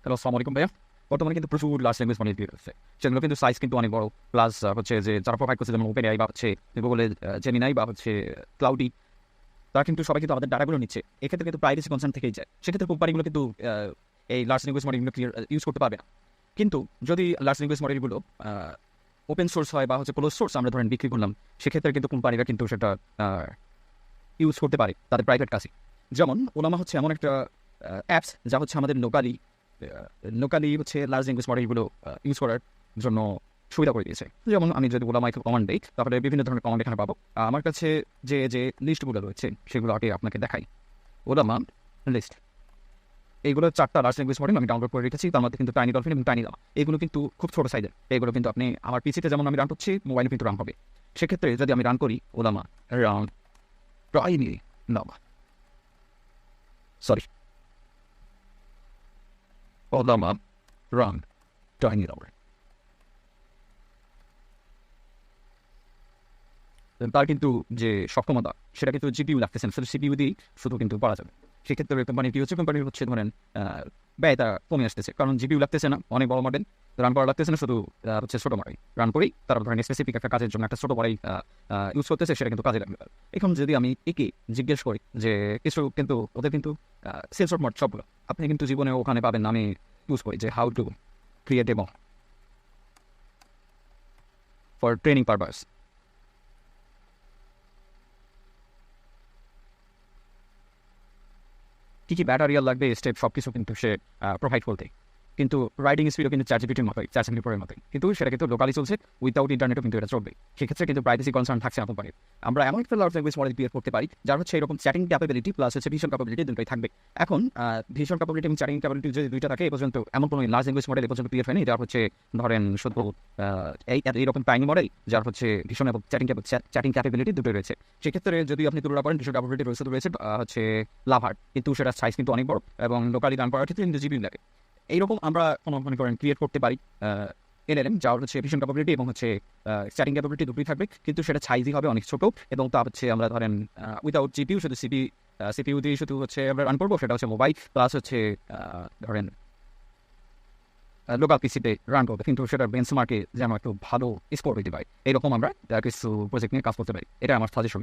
Hello, আসসালামু আলাইকুম ভাইয়া। বর্তমানে কিন্তু প্রচুর লার্জ ল্যাঙ্গুয়েজ মডেল তৈরি হচ্ছে। সেগুলো কিন্তু সাইজ কিন্তু অনেক বড়। প্লাস হচ্ছে যে যারা প্রোভাইড করছে যেমন ওপেন এআই বা হচ্ছে গুগলের জেমিনাই বা হচ্ছে ক্লাউডি, তারা কিন্তু সবাই কিন্তু আমাদের ডাটাগুলো নিচ্ছে। এক্ষেত্রে কিন্তু প্রাইভেসি কনসার্ন থেকেই যায়। সেক্ষেত্রে কোম্পানিগুলো কিন্তু এই লার্জ ল্যাঙ্গুয়েজ মডেলগুলো ইউজ করতে পারবে না। কিন্তু যদি লার্জ ল্যাঙ্গুয়েজ মডেলগুলো ওপেন সোর্স হয় বা হচ্ছে ক্লোজ সোর্স আমরা ধরেন বিক্রি করলাম, সেক্ষেত্রে কিন্তু কোম্পানিরা কিন্তু সেটা ইউজ করতে পারে তাদের প্রাইভেট কাছে। যেমন ওলামা হচ্ছে এমন একটা অ্যাপস যা হচ্ছে আমাদের লোকালি হচ্ছে লার্জ ল্যাঙ্গুয়েজ মডেলগুলো ইউজ করার জন্য সুবিধা করে দিয়েছে। যেমন আমি যদি ওলামায় কমান্ড দিই, তাহলে বিভিন্ন ধরনের কমান্ড এখানে পাবো। আমার কাছে যে লিস্টগুলো রয়েছে সেগুলো আগে আপনাকে দেখাই। ওলামা লিস্ট, এইগুলো 4টা লার্জ ল্যাঙ্গুয়েজ মডেল আমি ডাউনলোড করে রেখেছি। তার মধ্যে কিন্তু টাইনি ডলফিন এবং টাইনি লামা এগুলো কিন্তু খুব ছোট সাইজের। এগুলো কিন্তু আপনি আমার পিসিতে যেমন আমি রান করছি, মোবাইলে কিন্তু রান হবে। সেক্ষেত্রে যদি আমি রান করি ওলামা রান টাইনি লামা, সরি, ওলামা রান টাইনি লামা, তার কিন্তু যে সক্ষমতা সেটা কিন্তু জিপিইউ লাগতেছে না, শুধু সিপিইউ দিয়েই শুধু কিন্তু পারা যাবে। সেক্ষেত্রে কোম্পানির হচ্ছে ধরেন ব্যয়টা কমে আসতেছে, কারণ জিপিইউ লাগতেছে না, অনেক বড় মডেল রান করা লাগতেছে না, শুধু হচ্ছে ছোটো মডেল রান করেই তারা ধরেন স্পেসিফিক একটা কাজের জন্য একটা ছোটো মডেল ইউজ করতেছে, সেটা কিন্তু কাজে লাগবে। এখন যদি আমি একে জিজ্ঞেস করি যে কিছু কিন্তু ওদের কিন্তু সেলস অফ মড সবগুলো আপনি কিন্তু জীবনে ওখানে পাবেন না। আমি ইউজ করি যে how to create a for training purpose, কী কী ব্যাটারিয়াল লাগবে স্টেপ সব কিছু কিন্তু সে প্রোভাইড করতে। কিন্তু রাইডিং স্পিডও কিন্তু চ্যাটজিপিটির মতোই, চ্যাটজিপিটির মতোই, কিন্তু সেটা কিন্তু লোকালি চলছে, উইদাউট ইন্টারনেটও কিন্তু এটা চলবে। সেক্ষেত্রে কিন্তু প্রাইভেসি কনসার্ন থাকছে না কোম্পানির। আমরা এমন একটা লার্জ ল্যাঙ্গুয়েজ মডেল ক্রিয়েট করতে পারি যার হচ্ছে এরকম চ্যাটিং ক্যাপাবিলিটি প্লাস হচ্ছে ভিশন ক্যাপাবিলিটি দুটোই থাকবে। এখন ভিশন ক্যাপাবিলিটি এবং চ্যাটিং ক্যাপাবিলিটি যদি দুইটা থাকে, এ পর্যন্ত এমন কোনো লার্জ ল্যাঙ্গুয়েজ মডেল এ পর্যন্ত ক্রিয়েট হয়নি যার হচ্ছে ধরেন শুধু এইরকম টাইনি মডেল যার হচ্ছে ভিশন এবং চ্যাটিং ক্যাপাবিলিটি দুটোই রয়েছে। সেক্ষেত্রে যদি আপনি তুলনা করেন, ভিশন ক্যাপাবিলিটি রয়েছে হচ্ছে লাভার, কিন্তু সেটা সাইজ কিন্তু অনেক বড় এবং লোকালি রান করার ক্ষেত্রে কিন্তু জিবি লাগে। এইরকম আমরা কোনো মনে করেন ক্রিয়েট করতে পারি এলএলএম যার হচ্ছে ভিশন ক্যাপাবিলিটি এবং হচ্ছে চ্যাটিং ক্যাপাবিলিটি দুটোই থাকবে, কিন্তু সেটা সাইজই হবে অনেক ছোট। এবং তা হচ্ছে আমরা ধরেন উইদাউট জিপিইউ শুধু সিপিইউ দিয়ে শুধু হচ্ছে আমরা রান করবো, সেটা হচ্ছে মোবাইল প্লাস হচ্ছে ধরেন লোকাল পিসিতে রান করবে, কিন্তু সেটার বেঞ্চমার্কে যেন একটু ভালো স্কোর হইতে পারে। এরকম আমরা কিছু প্রজেক্ট নিয়ে কাজ করতে পারি। এটা আমার সাজেশন।